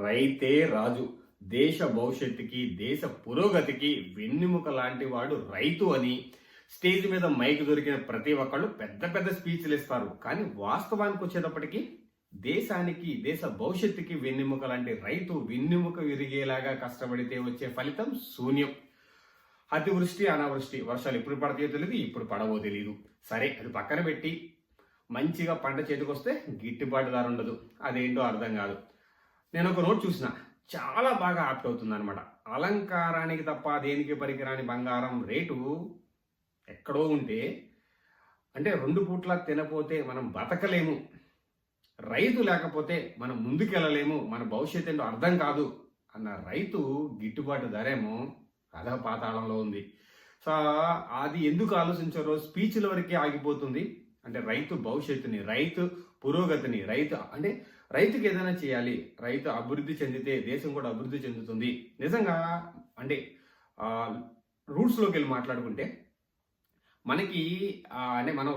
రైతే రాజు. దేశ భవిష్యత్తుకి, దేశ పురోగతికి వెన్నెముక లాంటి వాడు రైతు అని స్టేజ్ మీద మైక్ దొరికిన ప్రతి ఒక్కళ్ళు పెద్ద పెద్ద స్పీచ్లు ఇస్తారు. కానీ వాస్తవానికి వచ్చేటప్పటికి దేశానికి, దేశ భవిష్యత్తుకి వెన్నెముక లాంటి రైతు వెన్నెముక విరిగేలాగా కష్టపడితే వచ్చే ఫలితం శూన్యం. అతివృష్టి, అనావృష్టి, వర్షాలు ఎప్పుడు పడతాయో తెలియదు, ఇప్పుడు పడవో తెలియదు. సరే, అది పక్కన పెట్టి మంచిగా పంట చేతికొస్తే గిట్టుబాటు ధర ఉండదు. అదేంటో అర్థం కాదు. నేను ఒక నోట్ చూసిన, చాలా బాగా ఆప్ట్ అవుతుంది అనమాట. అలంకారానికి తప్ప దేనికి పనికిరాని బంగారం రేటు ఎక్కడో ఉంటే, అంటే 2 పూట్ల తినపోతే మనం బతకలేము, రైతు లేకపోతే మనం ముందుకెళ్ళలేము, మన భవిష్యత్తు ఏంటో అర్థం కాదు అన్న రైతు గిట్టుబాటు ధరేమో అధః పాతాళంలో ఉంది. సో అది ఎందుకు ఆలోచించారో స్పీచ్ల వరకే ఆగిపోతుంది. అంటే రైతు భవిష్యత్తుని, రైతు పురోగతిని, రైతుకి ఏదైనా చేయాలి, రైతు అభివృద్ధి చెందితే దేశం కూడా అభివృద్ధి చెందుతుంది. నిజంగా అంటే రూట్స్లోకి వెళ్ళి మాట్లాడుకుంటే మనకి మనం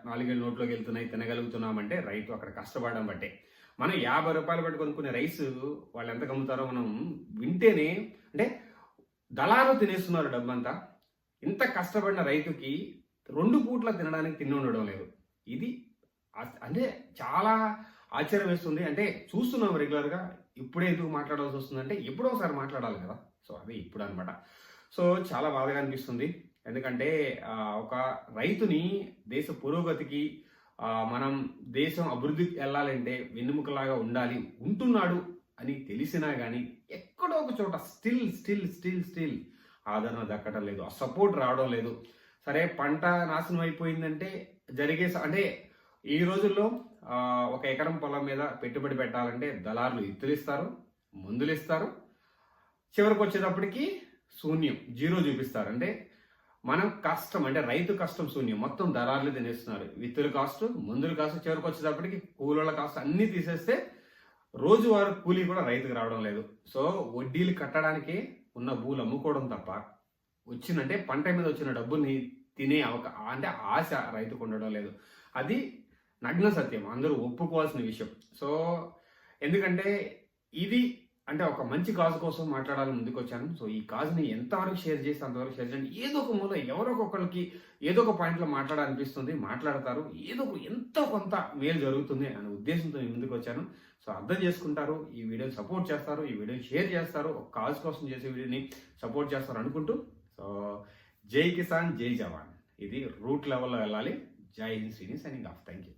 4 నోట్లోకి వెళ్తున్నాయి, తినగలుగుతున్నామంటే రైతు అక్కడ కష్టపడడం బట్టే. మనం 50 రూపాయలు పెట్టి కొనుక్కునే రైస్ వాళ్ళు ఎంత అమ్ముతారో మనం వింటేనే, అంటే దళాలు తినేస్తున్నారు డబ్బంతా. ఇంత కష్టపడిన రైతుకి 2 పూట్ల తినడానికి తిండి ఉండడం లేదు. ఇది అంటే చాలా ఆశ్చర్యం వేస్తుంది. అంటే చూస్తున్నాం రెగ్యులర్గా. ఇప్పుడే ఎందుకు మాట్లాడాల్సి వస్తుందంటే ఎప్పుడో ఒకసారి మాట్లాడాలి కదా. సో అదే ఇప్పుడు అనమాట. సో చాలా బాధగా అనిపిస్తుంది. ఎందుకంటే ఒక రైతుని దేశ పురోగతికి, మనం దేశం అభివృద్ధికి వెళ్ళాలంటే వెన్నెముకలాగా ఉంటున్నాడు అని తెలిసినా కానీ ఎక్కడో ఒక చోట స్టిల్ ఆదరణ దక్కడం లేదు, ఆ సపోర్ట్ రావడం లేదు. సరే, పంట నాశనం అయిపోయిందంటే అంటే ఈ రోజుల్లో 1 ఎకరం పొలం మీద పెట్టుబడి పెట్టాలంటే దళారులు ఇత్తులు ఇస్తారు, మందులు ఇస్తారు, చివరికి వచ్చేటప్పటికి శూన్యం, జీరో చూపిస్తారు. అంటే మనం కష్టం, అంటే రైతు కష్టం శూన్యం, మొత్తం దళారులు తినేస్తున్నారు. విత్తుల కాస్ట్, మందుల కాస్ట్, చివరికి వచ్చేటప్పటికి కూలీల కాస్ట్ అన్నీ తీసేస్తే రోజువారీ కూలీ కూడా రైతుకు రావడం లేదు. సో వడ్డీలు కట్టడానికి ఉన్న భూలు అమ్ముకోవడం తప్ప వచ్చినంటే పంట మీద వచ్చిన డబ్బుల్ని తినే ఆశ రైతుకు ఉండడం లేదు. అది నగ్న సత్యం, అందరూ ఒప్పుకోవాల్సిన విషయం. సో ఎందుకంటే ఇది ఒక మంచి కాజు కోసం మాట్లాడాలని ముందుకు వచ్చాను. సో ఈ కాజుని ఎంతవరకు షేర్ చేస్తే అంతవరకు షేర్ చేయండి. ఏదో ఒక మూల ఎవరో ఒకరికి ఏదో ఒక పాయింట్లో మాట్లాడాలనిపిస్తుంది, మాట్లాడతారు, ఎంతో కొంత మేలు జరుగుతుంది అనే ఉద్దేశంతో నేను ముందుకు వచ్చాను. సో అర్థం చేసుకుంటారు, ఈ వీడియోని సపోర్ట్ చేస్తారు, ఈ వీడియోని షేర్ చేస్తారు, ఒక కాజు కోసం చేసే వీడియోని సపోర్ట్ చేస్తారు అనుకుంటూ, సో జై కిసాన్, జై జవాన్, ఇది రూట్ లెవెల్లో వెళ్ళాలి. జై Hind, Srini signing off. Thank you.